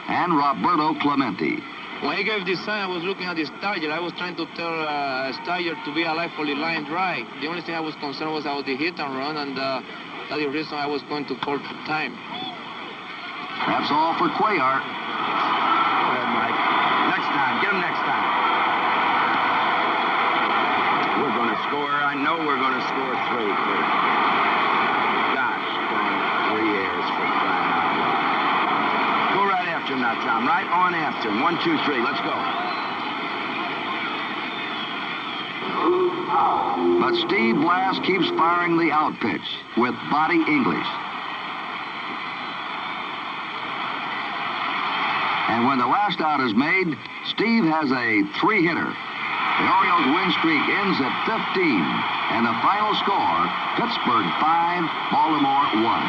And Roberto Clemente. When he gave this sign, I was looking at the Stargell. I was trying to tell Stargell to be alive for the line drive. The only thing I was concerned was about the hit and run, and that's the reason I was going to call for time. That's all for Cuellar. Go ahead, Mike. Next time. Get him next time. We're going to score. I know we're going to score 3. Gosh, darn, 3 errors for crying out loud. Go right after him now, Tom. Right on after him. 1, 2, 3. Let's go. But Steve Blass keeps firing the out pitch with body English. And when the last out is made, Steve has a 3-hitter. The Orioles win streak ends at 15. And the final score, Pittsburgh 5, Baltimore 1.